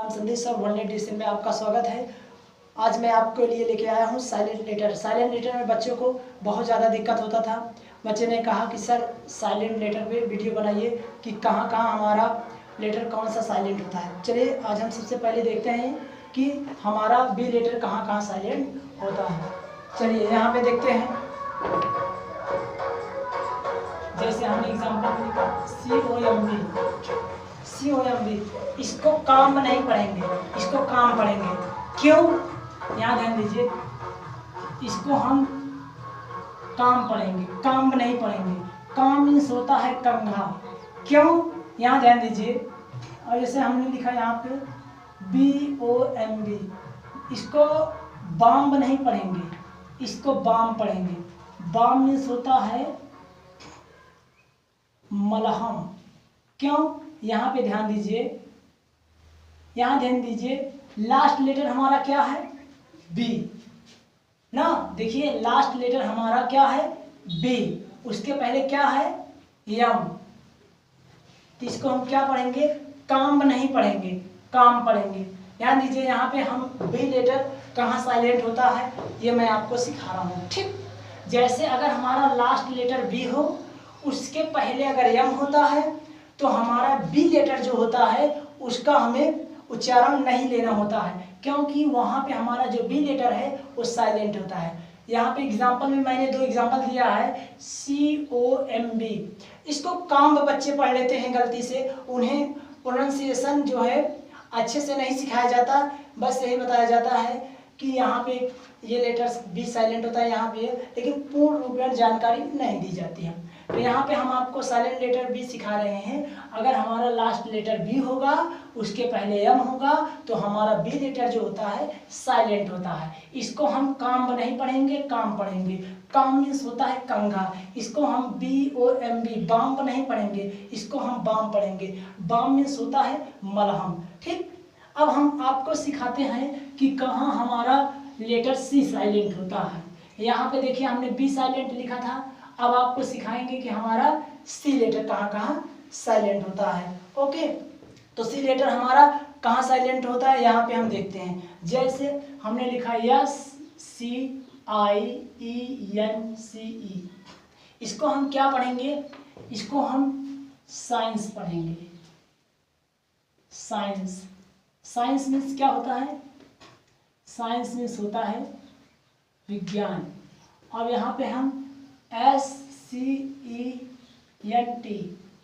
संदेश sir world addition में आपका स्वागत है। आज मैं आपके लिए लेके आया हूँ साइलेंट लेटर। साइलेंट लेटर में बच्चों को बहुत ज़्यादा दिक्कत होता था। बच्चे ने कहा कि सर साइलेंट लेटर पे वीडियो बनाइए कि कहाँ कहाँ हमारा लेटर कौन सा साइलेंट होता है। चलिए आज हम सबसे पहले देखते हैं कि हमारा बी लेटर कहाँ कहाँ साइलेंट होता है। चलिए यहाँ पे देखते हैं, जैसे हमने एग्जाम्पल में लिखा COMB, इसको काम नहीं पढ़ेंगे, इसको काम पढ़ेंगे। क्यों? यहाँ ध्यान दीजिए, इसको हम काम पढ़ेंगे, काम नहीं पढ़ेंगे। काम मीन्स होता है कंघा। क्यों? यहाँ ध्यान दीजिए, और जैसे हमने लिखा यहाँ पे BOMB, इसको बाम नहीं पढ़ेंगे, इसको बाम पढ़ेंगे। बाम मीन्स होता है मलहम। क्यों? यहाँ पे ध्यान दीजिए, यहाँ ध्यान दीजिए, लास्ट लेटर हमारा क्या है? बी ना। देखिए लास्ट लेटर हमारा क्या है? बी। उसके पहले क्या है? यम। तो इसको हम क्या पढ़ेंगे? काम नहीं पढ़ेंगे, काम पढ़ेंगे। ध्यान दीजिए, यहाँ पे हम बी लेटर कहाँ साइलेंट होता है ये मैं आपको सिखा रहा हूँ। ठीक, जैसे अगर हमारा लास्ट लेटर बी हो, उसके पहले अगर यम होता है तो हमारा बी लेटर जो होता है उसका हमें उच्चारण नहीं लेना होता है, क्योंकि वहाँ पे हमारा जो बी लेटर है वो साइलेंट होता है। यहाँ पे एग्जाम्पल में मैंने 2 एग्जाम्पल दिया है, COMB। इसको काम बच्चे पढ़ लेते हैं गलती से, उन्हें प्रोनाउंसिएशन जो है अच्छे से नहीं सिखाया जाता। बस यही बताया जाता है कि यहाँ पे ये लेटर्स बी साइलेंट होता है, यहाँ पे, लेकिन पूर्ण रूप में जानकारी नहीं दी जाती है। तो यहाँ पे हम आपको साइलेंट लेटर बी सिखा रहे हैं। अगर हमारा लास्ट लेटर बी होगा, उसके पहले एम होगा, तो हमारा बी लेटर जो होता है साइलेंट होता है। इसको हम काम नहीं पढ़ेंगे, काम पढ़ेंगे। काम मीन्स होता है कंघा, इसको हम BOMB बाम नहीं पढ़ेंगे, इसको हम बाम पढ़ेंगे। बाम मीन्स होता है मलहम। ठीक, अब हम आपको सिखाते हैं कि कहाँ हमारा लेटर सी साइलेंट होता है। यहाँ पे देखिए हमने बी साइलेंट लिखा था, अब आपको सिखाएंगे कि हमारा सी लेटर कहाँ कहाँ साइलेंट होता है। ओके, तो सी लेटर हमारा कहाँ साइलेंट होता है यहाँ पे हम देखते हैं। जैसे हमने लिखा SCIENCE, इसको हम क्या पढ़ेंगे? इसको हम साइंस पढ़ेंगे। साइंस, साइंस मीन्स क्या होता है? साइंस मीन्स होता है विज्ञान। अब यहाँ पे हम SCENT,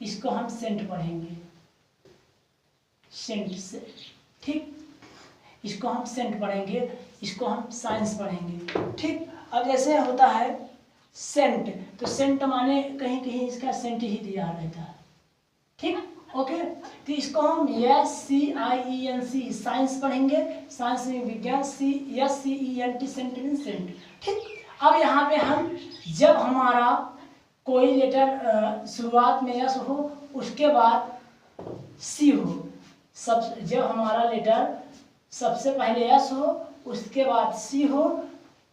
इसको हम सेंट पढ़ेंगे, सेंट से। ठीक, इसको हम सेंट पढ़ेंगे, इसको हम साइंस पढ़ेंगे। ठीक, अब जैसे होता है सेंट, तो सेंट माने कहीं कहीं इसका सेंट ही दिया रहता है। ठीक, ओके, तो इसको हम SCIENC साइंस पढ़ेंगे, साइंस में विज्ञान। SCENT scent means scent. ठीक, अब यहाँ पे हम जब हमारा कोई लेटर शुरुआत में यस हो, उसके बाद सी हो, सब जब हमारा लेटर सबसे पहले यस हो, उसके बाद सी हो,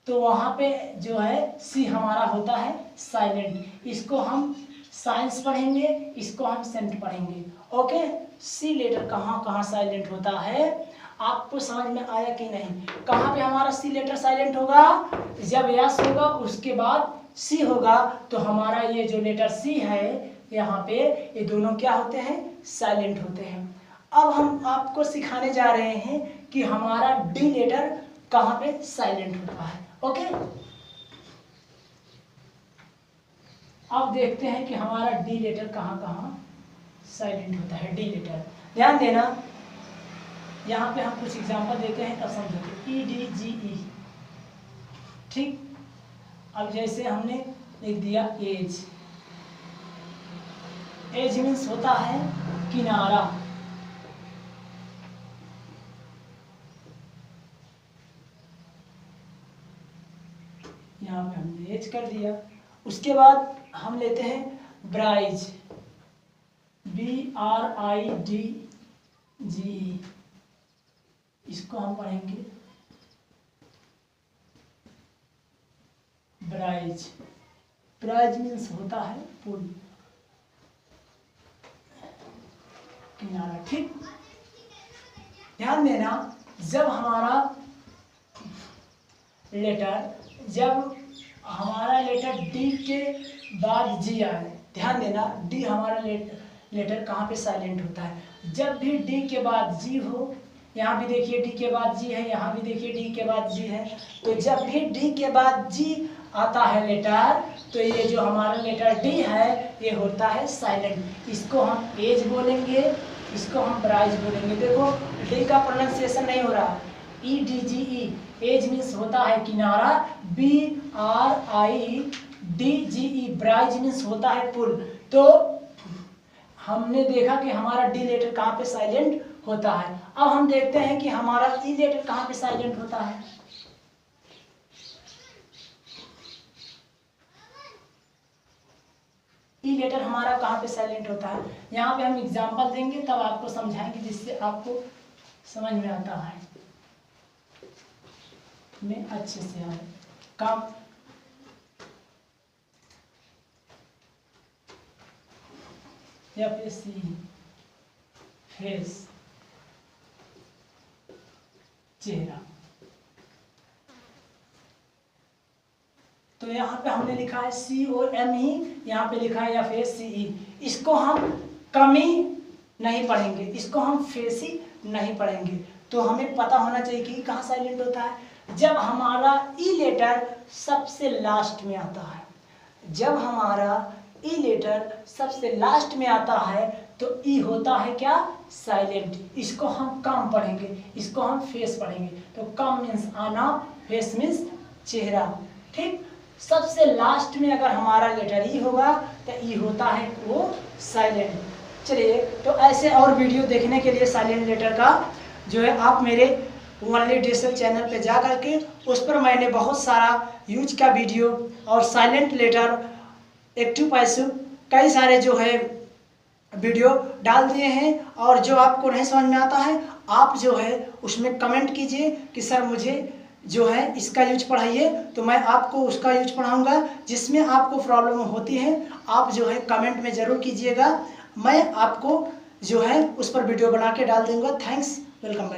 तो वहाँ पे जो है सी हमारा होता है साइलेंट। इसको हम साइंस पढ़ेंगे, इसको हम सेंट पढ़ेंगे। ओके, सी लेटर कहाँ कहाँ साइलेंट होता है आपको समझ में आया कि नहीं? कहाँ पे हमारा सी लेटर साइलेंट होगा? जब यस होगा उसके बाद सी होगा, तो हमारा ये जो लेटर सी है यहाँ पे, ये दोनों क्या होते हैं? साइलेंट होते हैं। अब हम आपको सिखाने जा रहे हैं कि हमारा डी लेटर कहाँ पे साइलेंट होता है। ओके, अब देखते हैं कि हमारा डी लेटर कहाँ कहाँ साइलेंट होता है। डी लेटर ध्यान देना, यहाँ पे हम कुछ एग्जांपल देते हैं तब समझोगे। EDGE। ठीक, अब जैसे हमने लिख दिया एज, एज मीन्स होता है किनारा। यहाँ पे हमने एज कर दिया। उसके बाद हम लेते हैं ब्राइज, BRIDGE, इसको हम पढ़ेंगे ब्राइज। ब्राइज मीन्स होता है पुल, किनारा। ठीक, ध्यान देना, जब हमारा लेटर डी के बाद जी आए, ध्यान देना डी हमारा लेटर कहाँ पे साइलेंट होता है, जब भी डी के बाद जी हो, यहाँ भी देखिए डी के बाद जी है, यहाँ भी देखिए डी के बाद जी है, तो जब भी डी के बाद जी आता है लेटर, तो ये जो हमारा लेटर डी है ये होता है साइलेंट। इसको हम एज बोलेंगे, इसको हम ब्राइज बोलेंगे। देखो डी का प्रोनाउंसिएशन नहीं हो रहा, E D G E, edge means होता है किनारा, B R I D G E, bridge means होता है पुल। तो हमने देखा कि हमारा डी लेटर कहाँ पे साइलेंट होता है। अब हम देखते हैं कि हमारा ई लेटर कहाँ पे साइलेंट होता है। ई लेटर हमारा कहाँ पे साइलेंट होता है, यहाँ पे हम एग्जांपल देंगे तब आपको समझाएंगे, जिससे आपको समझ में आता है, में अच्छे से आए काम। FAC फेस, चेहरा। तो यहाँ पे हमने लिखा है COME, यहाँ पे लिखा है FACE। इसको हम कमी नहीं पढ़ेंगे, इसको हम फेसी नहीं पढ़ेंगे। तो हमें पता होना चाहिए कि कहाँ साइलेंट होता है, जब हमारा ई लेटर सबसे लास्ट में आता है। जब हमारा ई लेटर सबसे लास्ट में आता है तो ई होता है क्या, साइलेंट। इसको हम कम पढ़ेंगे, इसको हम फेस पढ़ेंगे। तो कम मीन्स आना, फेस मीन्स चेहरा, ठीक। सबसे लास्ट में अगर हमारा लेटर ई होगा तो ई होता है वो साइलेंट। चलिए, तो ऐसे और वीडियो देखने के लिए साइलेंट लेटर का जो है आप मेरे ओनली डिजिटल चैनल पे जा करके, उस पर मैंने बहुत सारा यूज का वीडियो और साइलेंट लेटर, एक्टिव पैसिव, कई सारे जो है वीडियो डाल दिए हैं। और जो आपको नहीं समझ में आता है आप जो है उसमें कमेंट कीजिए कि सर मुझे जो है इसका यूज पढ़ाइए, तो मैं आपको उसका यूज पढ़ाऊंगा। जिसमें आपको प्रॉब्लम होती है आप जो है कमेंट में ज़रूर कीजिएगा, मैं आपको जो है उस पर वीडियो बना के डाल दूंगा। Thanks, welcome back.